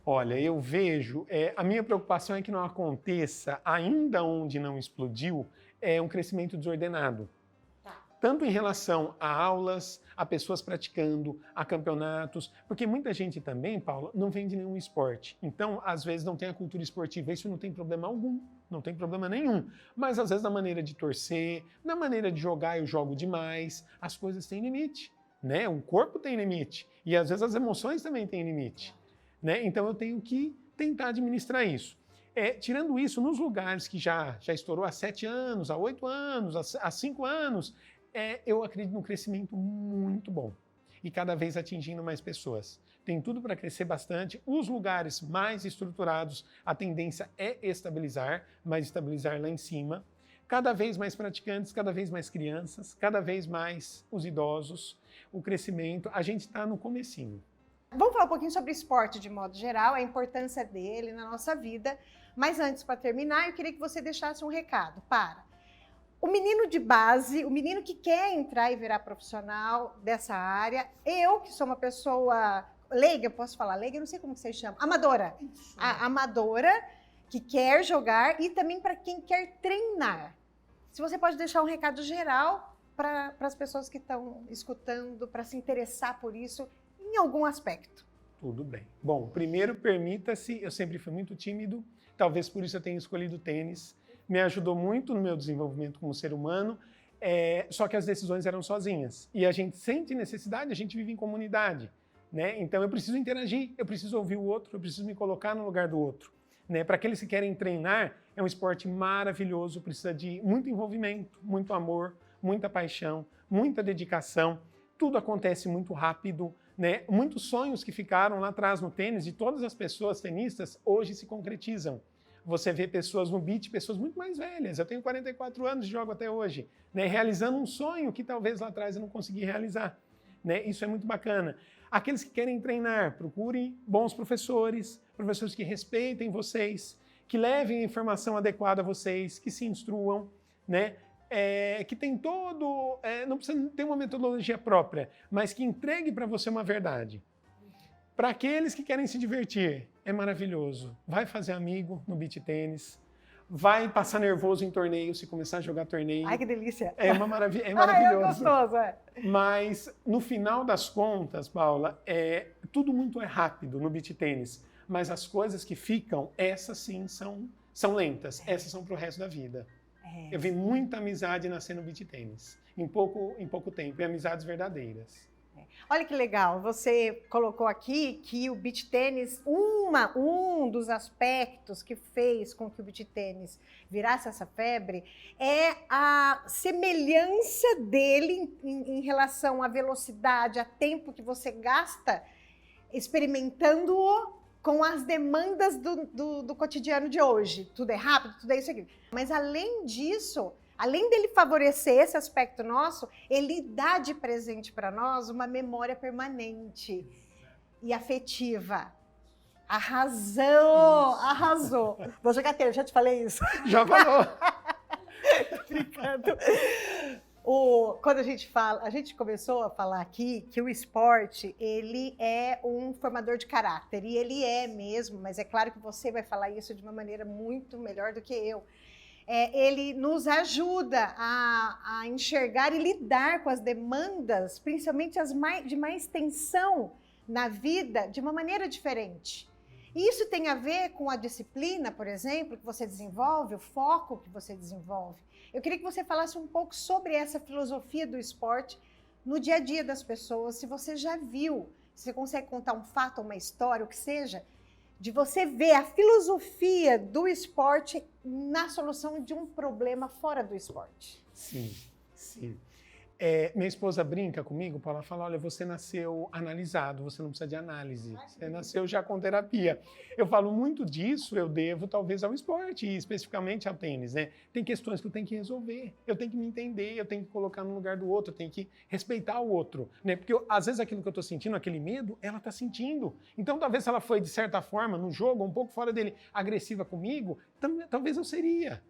Olha, eu vejo, a minha preocupação é que não aconteça, ainda onde não explodiu, um crescimento desordenado. Tanto em relação a aulas, a pessoas praticando, a campeonatos, porque muita gente também, Paula, não vem de nenhum esporte. Então, às vezes, não tem a cultura esportiva. Isso não tem problema algum, não tem problema nenhum. Mas, às vezes, na maneira de torcer, na maneira de jogar, eu jogo demais, as coisas têm limite, né? O corpo tem limite e, às vezes, as emoções também têm limite. Né? Então, eu tenho que tentar administrar isso. Tirando isso, nos lugares que já estourou há 7 anos, há 8 anos, há 5 anos, eu acredito num crescimento muito bom e cada vez atingindo mais pessoas. Tem tudo para crescer bastante. Os lugares mais estruturados, a tendência é estabilizar, mas estabilizar lá em cima. Cada vez mais praticantes, cada vez mais crianças, cada vez mais os idosos. O crescimento, a gente está no comecinho. Vamos falar um pouquinho sobre esporte de modo geral, a importância dele na nossa vida. Mas antes, para terminar, eu queria que você deixasse um recado para o menino de base, o menino que quer entrar e virar profissional dessa área. Eu, que sou uma pessoa leiga, posso falar leiga? Eu não sei como que vocês chamam. Amadora. A amadora que quer jogar e também para quem quer treinar. Se você pode deixar um recado geral para as pessoas que estão escutando, para se interessar por isso, em algum aspecto. Tudo bem. Bom, primeiro, permita-se, eu sempre fui muito tímido, talvez por isso eu tenha escolhido tênis, me ajudou muito no meu desenvolvimento como ser humano, só que as decisões eram sozinhas. E a gente sente necessidade, a gente vive em comunidade, né? Então eu preciso interagir, eu preciso ouvir o outro, eu preciso me colocar no lugar do outro. Né? Para aqueles que querem treinar, é um esporte maravilhoso, precisa de muito envolvimento, muito amor, muita paixão, muita dedicação, tudo acontece muito rápido, né? Muitos sonhos que ficaram lá atrás no tênis, de todas as pessoas tenistas, hoje se concretizam. Você vê pessoas no beach, pessoas muito mais velhas, eu tenho 44 anos e jogo até hoje, né? Realizando um sonho que talvez lá atrás eu não consegui realizar. Né? Isso é muito bacana. Aqueles que querem treinar, procurem bons professores, professores que respeitem vocês, que levem a informação adequada a vocês, que se instruam, né? Que tem não precisa ter uma metodologia própria, mas que entregue para você uma verdade. Para aqueles que querem se divertir, é maravilhoso. Vai fazer amigo no beach tênis, vai passar nervoso em torneio, se começar a jogar torneio. Ai, que delícia! É uma maravilha, é maravilhoso. É gostoso, Mas, no final das contas, Paula, tudo muito rápido no beach tênis, mas as coisas que ficam, essas sim são lentas, essas são para o resto da vida. Eu vi muita amizade nascer no beach tênis, em pouco tempo, e amizades verdadeiras. Olha que legal, você colocou aqui que o beach tênis, um dos aspectos que fez com que o beach tênis virasse essa febre é a semelhança dele em relação à velocidade, a tempo que você gasta experimentando-o com as demandas do cotidiano de hoje. Tudo é rápido, tudo é isso aqui. Mas além disso, além dele favorecer esse aspecto nosso, ele dá de presente para nós uma memória permanente e afetiva. Arrasou. Vou jogar tênis, já te falei isso? Já falou. Brincando. Quando a gente começou a falar aqui que o esporte, ele é um formador de caráter, e ele é mesmo, mas é claro que você vai falar isso de uma maneira muito melhor do que eu. Ele nos ajuda a enxergar e lidar com as demandas, principalmente as de mais tensão na vida, de uma maneira diferente. E isso tem a ver com a disciplina, por exemplo, que você desenvolve, o foco que você desenvolve. Eu queria que você falasse um pouco sobre essa filosofia do esporte no dia a dia das pessoas, se você já viu, se você consegue contar um fato, uma história, o que seja, de você ver a filosofia do esporte na solução de um problema fora do esporte. Sim. Minha esposa brinca comigo, Paula, fala, olha, você nasceu analisado, você não precisa de análise, você nasceu já com terapia. Eu falo muito disso, eu devo talvez ao esporte, e especificamente ao tênis, né? Tem questões que eu tenho que resolver, eu tenho que me entender, eu tenho que colocar no lugar do outro, eu tenho que respeitar o outro, né? Porque às vezes aquilo que eu estou sentindo, aquele medo, ela está sentindo. Então talvez se ela foi, de certa forma, no jogo, um pouco fora dele, agressiva comigo, talvez eu seria.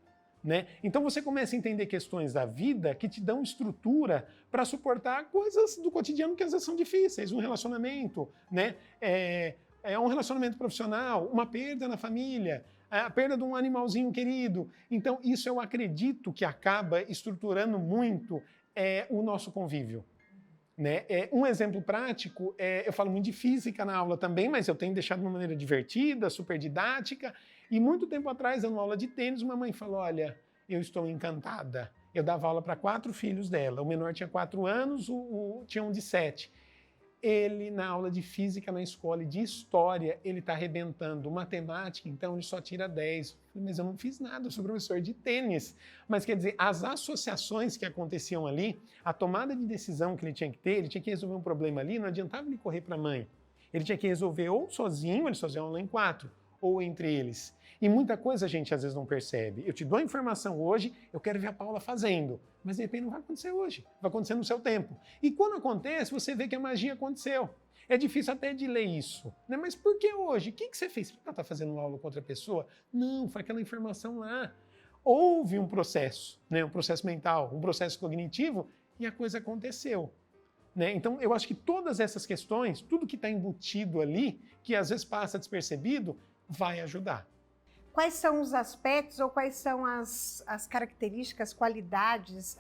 Né? Então você começa a entender questões da vida que te dão estrutura para suportar coisas do cotidiano que às vezes são difíceis, um relacionamento, né? Um relacionamento profissional, uma perda na família, a perda de um animalzinho querido. Então isso eu acredito que acaba estruturando muito o nosso convívio. Né? Um exemplo prático, eu falo muito de física na aula também, mas eu tenho deixado de uma maneira divertida, super didática. E muito tempo atrás, dando aula de tênis, uma mãe falou, olha, eu estou encantada. Eu dava aula para 4 filhos dela. O menor tinha 4 anos, tinha um de 7. Ele, na aula de física na escola e de história, ele está arrebentando. Matemática, então, ele só tira 10. Mas eu não fiz nada, eu sou professor de tênis. Mas, quer dizer, as associações que aconteciam ali, a tomada de decisão que ele tinha que ter, ele tinha que resolver um problema ali, não adiantava ele correr para a mãe. Ele tinha que resolver ou sozinho, ele fazia aula em 4, ou entre eles. E muita coisa a gente às vezes não percebe. Eu te dou a informação hoje, eu quero ver a Paula fazendo. Mas de repente não vai acontecer hoje, vai acontecer no seu tempo. E quando acontece, você vê que a magia aconteceu. É difícil até de ler isso. Né? Mas por que hoje? O que você fez? Você está fazendo aula com outra pessoa? Não, foi aquela informação lá. Houve um processo, né? Um processo mental, um processo cognitivo, e a coisa aconteceu. Né? Então, eu acho que todas essas questões, tudo que está embutido ali, que às vezes passa despercebido, vai ajudar. Quais são os aspectos ou quais são as características, qualidades,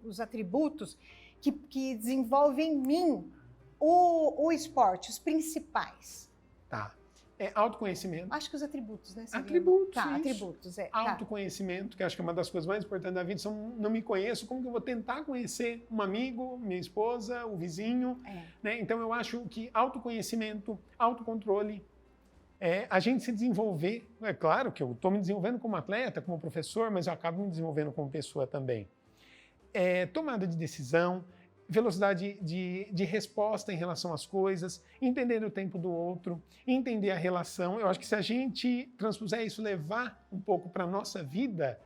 os atributos que desenvolvem em mim o esporte, os principais? Tá. Autoconhecimento. Acho que os atributos, né? Atributos, tá, isso. Atributos, Autoconhecimento, que acho que é uma das coisas mais importantes da vida, não me conheço, como que eu vou tentar conhecer um amigo, minha esposa, o vizinho, né? Então eu acho que autoconhecimento, autocontrole, a gente se desenvolver, é claro que eu estou me desenvolvendo como atleta, como professor, mas eu acabo me desenvolvendo como pessoa também. Tomada de decisão, velocidade de resposta em relação às coisas, entender o tempo do outro, entender a relação. Eu acho que se a gente transpuser isso, levar um pouco para a nossa vida,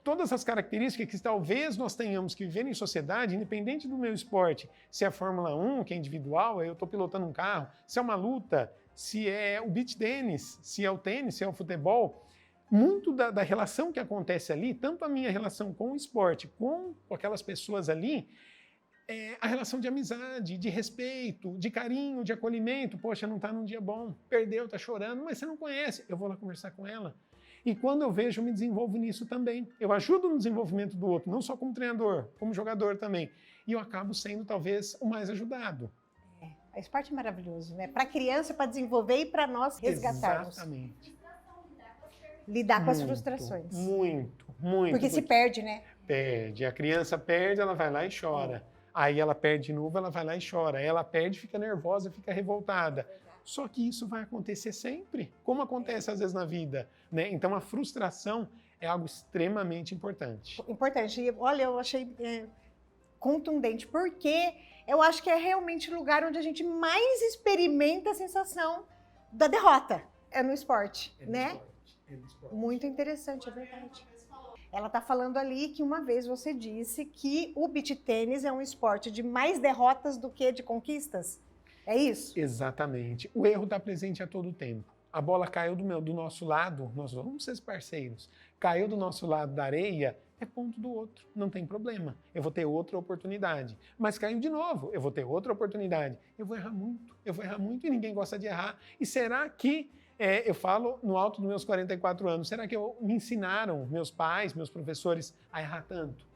todas as características que talvez nós tenhamos que viver em sociedade, independente do meu esporte, se é a Fórmula 1, que é individual, eu estou pilotando um carro, se é uma luta, se é o beach tênis, se é o tênis, se é o futebol, muito da relação que acontece ali, tanto a minha relação com o esporte, com aquelas pessoas ali, a relação de amizade, de respeito, de carinho, de acolhimento. Poxa, não está num dia bom, perdeu, está chorando, mas você não conhece. Eu vou lá conversar com ela. E quando eu vejo, eu me desenvolvo nisso também. Eu ajudo no desenvolvimento do outro, não só como treinador, como jogador também. E eu acabo sendo, talvez, o mais ajudado. O esporte é maravilhoso, né? Para a criança, para desenvolver e para nós resgatarmos. Exatamente. Lidar com as frustrações. Muito. Porque se perde, né? Perde. A criança perde, ela vai lá e chora. Aí ela perde de novo, ela vai lá e chora. Aí ela perde, fica nervosa, fica revoltada. Só que isso vai acontecer sempre, como acontece às vezes na vida, né? Então a frustração é algo extremamente importante. Importante. E, olha, eu achei contundente, porque eu acho que é realmente o lugar onde a gente mais experimenta a sensação da derrota. É no esporte, né? Muito interessante, é verdade. Ela está falando ali que uma vez você disse que o beach tênis é um esporte de mais derrotas do que de conquistas. É isso? Exatamente. O erro está presente a todo tempo. A bola caiu do nosso lado, nós vamos ser parceiros. Caiu do nosso lado da areia, é ponto do outro, não tem problema. Eu vou ter outra oportunidade. Mas caiu de novo, eu vou ter outra oportunidade. Eu vou errar muito e ninguém gosta de errar. E será que, eu falo no alto dos meus 44 anos, será que me ensinaram, meus pais, meus professores, a errar tanto?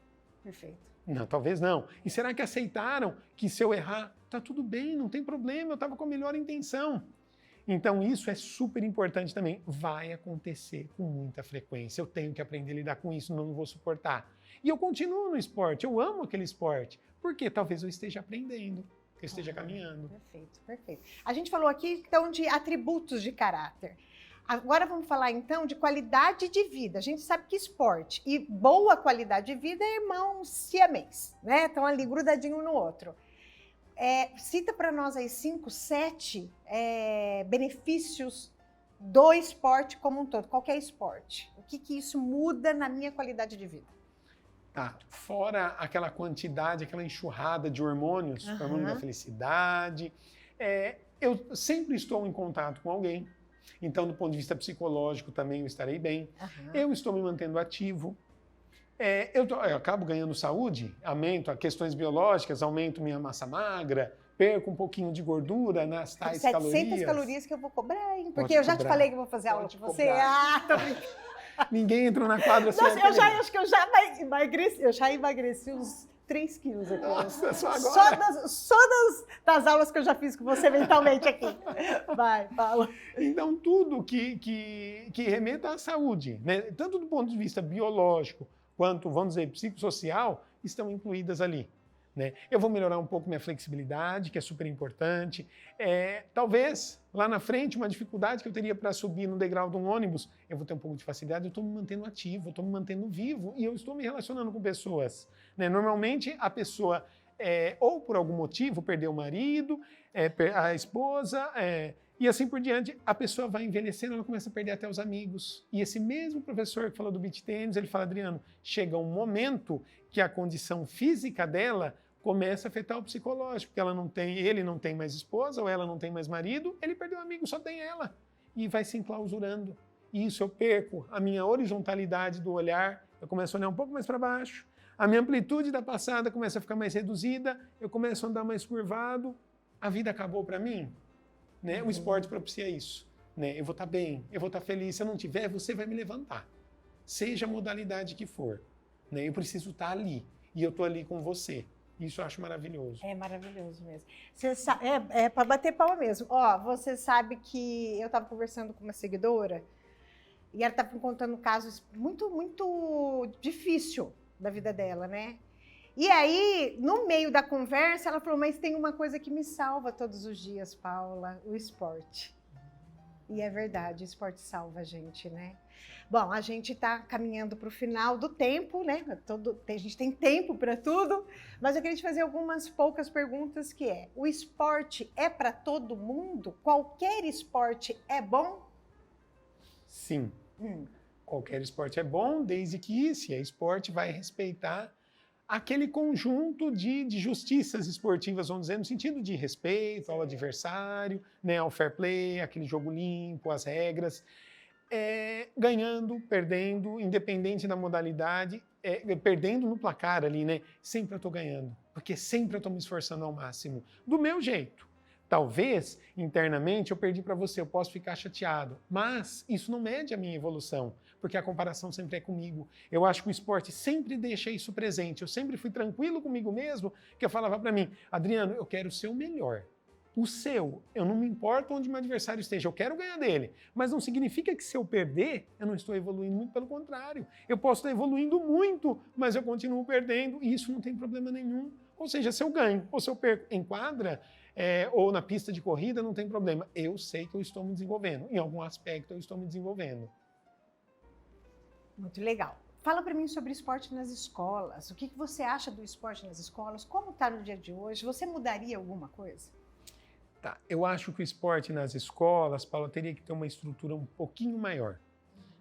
Perfeito. Não, talvez não. E será que aceitaram que se eu errar, tá tudo bem, não tem problema, eu estava com a melhor intenção? Então isso é super importante também. Vai acontecer com muita frequência. Eu tenho que aprender a lidar com isso, não vou suportar. E eu continuo no esporte, eu amo aquele esporte. Porque talvez eu esteja aprendendo, que eu esteja caminhando. Perfeito, perfeito. A gente falou aqui, então, de atributos de caráter. Agora vamos falar então de qualidade de vida. A gente sabe que esporte e boa qualidade de vida é irmão siamês, né? Estão ali grudadinho um no outro. Cita para nós aí 5, 7 benefícios do esporte como um todo, qualquer esporte. O que isso muda na minha qualidade de vida? Tá, fora aquela quantidade, aquela enxurrada de hormônios, hormônio da felicidade, eu sempre estou em contato com alguém, então do ponto de vista psicológico também eu estarei bem, eu estou me mantendo ativo, eu acabo ganhando saúde, aumento questões biológicas, aumento minha massa magra, perco um pouquinho de gordura nas tais 700 calorias que eu vou cobrar, hein? Porque Pode eu já cobrar. te falei que eu vou fazer aula com você. Tô brincando. Ninguém entrou na quadra sem acho que eu já emagreci uns 3 quilos aqui. Nossa, só agora? Só das aulas que eu já fiz com você mentalmente aqui. Vai, fala. Então, tudo que remeta à saúde, né? Tanto do ponto de vista biológico, quanto, vamos dizer, psicossocial, estão incluídas ali. Né? Eu vou melhorar um pouco minha flexibilidade, que é super importante. Talvez, lá na frente, uma dificuldade que eu teria para subir no degrau de um ônibus, eu vou ter um pouco de facilidade, eu estou me mantendo ativo, eu estou me mantendo vivo e eu estou me relacionando com pessoas. Né? Normalmente, a pessoa, ou por algum motivo, perdeu o marido, a esposa, e assim por diante, a pessoa vai envelhecendo, ela começa a perder até os amigos. E esse mesmo professor que falou do beach tennis, ele fala, Adriano, chega um momento que a condição física dela começa a afetar o psicológico, porque ele não tem mais esposa, ou ela não tem mais marido, ele perdeu um amigo, só tem ela. E vai se enclausurando. E isso eu perco a minha horizontalidade do olhar, eu começo a olhar um pouco mais para baixo, a minha amplitude da passada começa a ficar mais reduzida, eu começo a andar mais curvado, a vida acabou para mim. Né? O esporte propicia isso. Né? Eu vou estar bem, eu vou estar feliz. Se eu não tiver, você vai me levantar. Seja a modalidade que for. Né? Eu preciso estar ali. E eu estou ali com você. Isso eu acho maravilhoso. É maravilhoso mesmo. É para bater palma mesmo. Você sabe que eu estava conversando com uma seguidora e ela estava me contando casos muito, muito difícil da vida dela, né? E aí, no meio da conversa, ela falou, mas tem uma coisa que me salva todos os dias, Paula, o esporte. E é verdade, o esporte salva a gente, né? Bom, a gente está caminhando para o final do tempo, né? A gente tem tempo para tudo, mas eu queria te fazer algumas poucas perguntas que o esporte é para todo mundo? Qualquer esporte é bom? Sim. Qualquer esporte é bom, desde que, se é esporte, vai respeitar aquele conjunto de justiças esportivas, vamos dizer, no sentido de respeito ao adversário, né, ao fair play, aquele jogo limpo, as regras, ganhando, perdendo, independente da modalidade, perdendo no placar ali, né, sempre eu estou ganhando, porque sempre eu estou me esforçando ao máximo, do meu jeito. Talvez, internamente, eu perdi para você, eu posso ficar chateado, mas isso não mede a minha evolução, porque a comparação sempre é comigo. Eu acho que o esporte sempre deixa isso presente. Eu sempre fui tranquilo comigo mesmo, que eu falava para mim, Adriano, eu quero ser o melhor. O seu, eu não me importo onde meu adversário esteja, eu quero ganhar dele. Mas não significa que se eu perder, eu não estou evoluindo, muito pelo contrário. Eu posso estar evoluindo muito, mas eu continuo perdendo e isso não tem problema nenhum. Ou seja, se eu ganho ou se eu perco em quadra, ou na pista de corrida, não tem problema. Eu sei que eu estou me desenvolvendo. Em algum aspecto, eu estou me desenvolvendo. Muito legal. Fala para mim sobre esporte nas escolas. O que você acha do esporte nas escolas? Como está no dia de hoje? Você mudaria alguma coisa? Tá. Eu acho que o esporte nas escolas, Paula, teria que ter uma estrutura um pouquinho maior.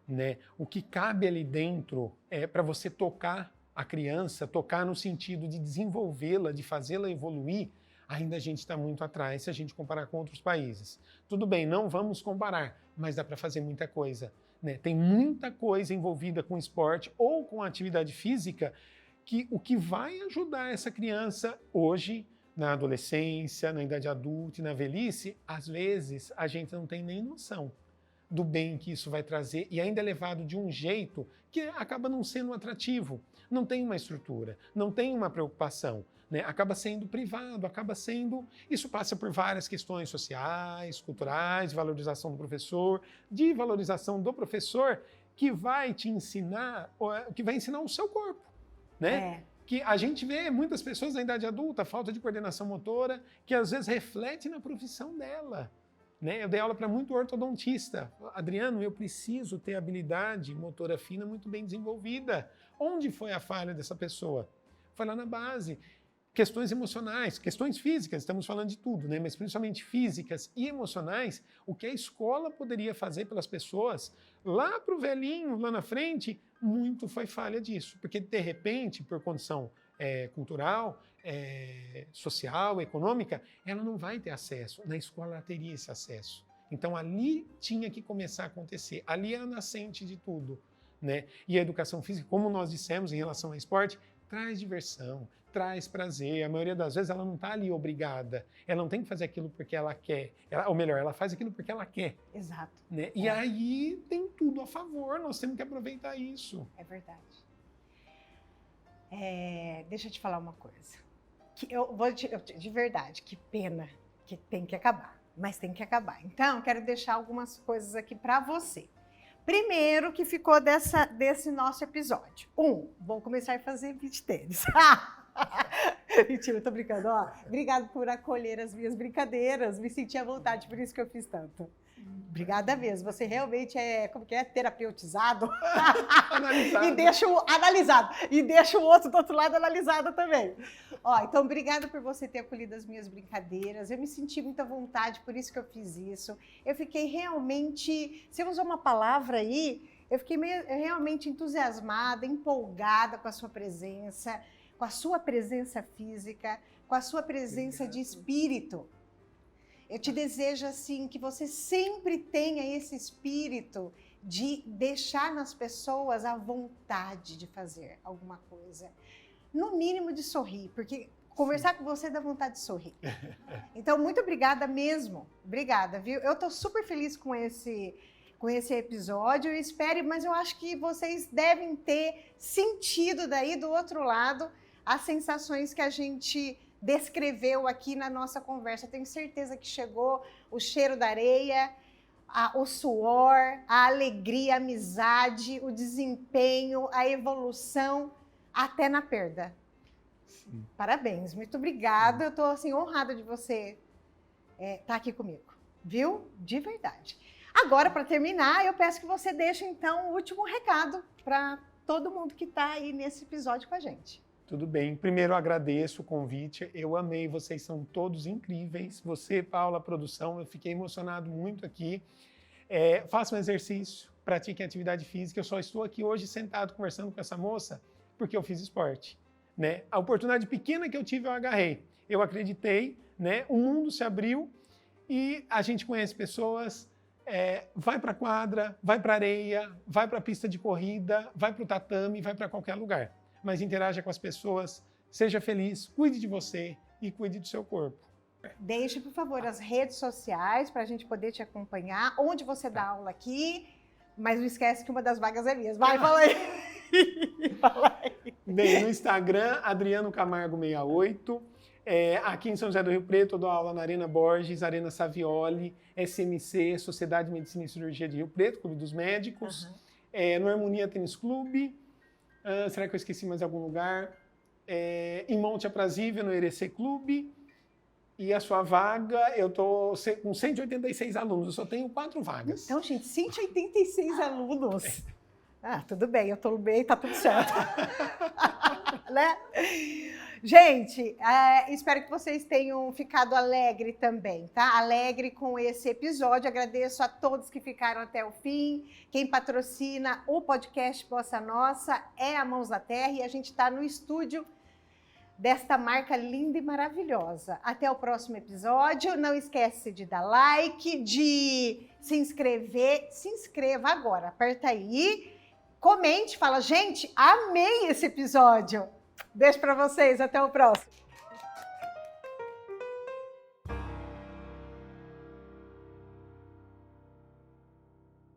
Né? O que cabe ali dentro é para você tocar a criança, tocar no sentido de desenvolvê-la, de fazê-la evoluir, ainda a gente está muito atrás se a gente comparar com outros países. Tudo bem, não vamos comparar, mas dá para fazer muita coisa. Né? Tem muita coisa envolvida com esporte ou com atividade física que o que vai ajudar essa criança hoje, na adolescência, na idade adulta e na velhice, às vezes a gente não tem nem noção do bem que isso vai trazer e ainda é levado de um jeito que acaba não sendo atrativo, não tem uma estrutura, não tem uma preocupação. Né? Acaba sendo privado, acaba sendo... Isso passa por várias questões sociais, culturais, valorização do professor, de valorização do professor que vai te ensinar, que vai ensinar o seu corpo, né? Que a gente vê muitas pessoas na idade adulta, falta de coordenação motora, que às vezes reflete na profissão dela. né? Eu dei aula para muito ortodontista. Adriano, eu preciso ter habilidade motora fina muito bem desenvolvida. Onde foi a falha dessa pessoa? Foi lá na base. Questões emocionais, questões físicas, estamos falando de tudo, né? Mas principalmente físicas e emocionais, o que a escola poderia fazer pelas pessoas, lá para o velhinho, lá na frente, muito foi falha disso. Porque, de repente, por condição cultural, social, econômica, ela não vai ter acesso. Na escola ela teria esse acesso. Então, ali tinha que começar a acontecer. Ali é a nascente de tudo, né? E a educação física, como nós dissemos em relação ao esporte, traz diversão, traz prazer. A maioria das vezes ela não está ali obrigada. Ela não tem que fazer aquilo porque ela quer. Ou melhor, ela faz aquilo porque ela quer. Exato. Né? E aí tem tudo a favor. Nós temos que aproveitar isso. É verdade. Deixa eu te falar uma coisa. De verdade, que pena que tem que acabar. Mas tem que acabar. Então, quero deixar algumas coisas aqui para você. Primeiro que ficou desse nosso episódio. Vou começar a fazer beach tênis. Mentira, eu tô brincando. Obrigado por acolher as minhas brincadeiras. Me senti à vontade, por isso que eu fiz tanto. Obrigada mesmo. Você realmente terapeutizado. Analisado. E deixa o analisado. E deixa o outro do outro lado analisado também. Então, obrigada por você ter acolhido as minhas brincadeiras. Eu me senti muito à vontade, por isso que eu fiz isso. Eu fiquei realmente, você usou uma palavra aí, eu fiquei realmente entusiasmada, empolgada com a sua presença física, com a sua presença de espírito. Eu te desejo, assim, que você sempre tenha esse espírito de deixar nas pessoas a vontade de fazer alguma coisa. No mínimo de sorrir, porque conversar com você dá vontade de sorrir. Então, muito obrigada mesmo. Obrigada, viu? Eu estou super feliz com esse episódio. Mas eu acho que vocês devem ter sentido daí do outro lado as sensações que a gente descreveu aqui na nossa conversa. Tenho certeza que chegou o cheiro da areia, o suor, a alegria, a amizade, o desempenho, a evolução, até na perda. Sim. Parabéns, muito obrigada. Eu estou assim, honrada de você estar aqui comigo, viu? De verdade. Agora, para terminar, eu peço que você deixe, então, o último recado para todo mundo que está aí nesse episódio com a gente. Tudo bem. Primeiro, eu agradeço o convite. Eu amei, vocês são todos incríveis. Você, Paula, produção, eu fiquei emocionado muito aqui. Faça um exercício, pratiquem atividade física. Eu só estou aqui hoje sentado conversando com essa moça porque eu fiz esporte, né? A oportunidade pequena que eu tive, eu agarrei. Eu acreditei, né? O mundo se abriu e a gente conhece pessoas. Vai para a quadra, vai para a areia, vai para a pista de corrida, vai para o tatame, vai para qualquer lugar. Mas interaja com as pessoas, seja feliz, cuide de você e cuide do seu corpo. Deixe, por favor, as redes sociais para a gente poder te acompanhar, onde você dá aula aqui, mas não esquece que uma das vagas é minha. Vai, fala aí! Fala aí. Bem, no Instagram, Adriano Camargo 68. Aqui em São José do Rio Preto, eu dou aula na Arena Borges, Arena Savioli, SMC, Sociedade de Medicina e Cirurgia de Rio Preto, Clube dos Médicos, no Harmonia Tênis Clube. Será que eu esqueci mais algum lugar? Em Monte Aprazível, no ERC Clube. E a sua vaga, eu estou com 186 alunos, eu só tenho 4 vagas. Então, gente, 186 alunos. Tudo bem, eu estou bem, tá tudo certo. Né? Gente, espero que vocês tenham ficado alegre também, tá? Alegre com esse episódio. Agradeço a todos que ficaram até o fim. Quem patrocina o podcast Bossa Nossa é a Mãos da Terra e a gente está no estúdio desta marca linda e maravilhosa. Até o próximo episódio. Não esquece de dar like, de se inscrever. Se inscreva agora, aperta aí. Comente, fala, gente, amei esse episódio. Beijo para vocês, até o próximo.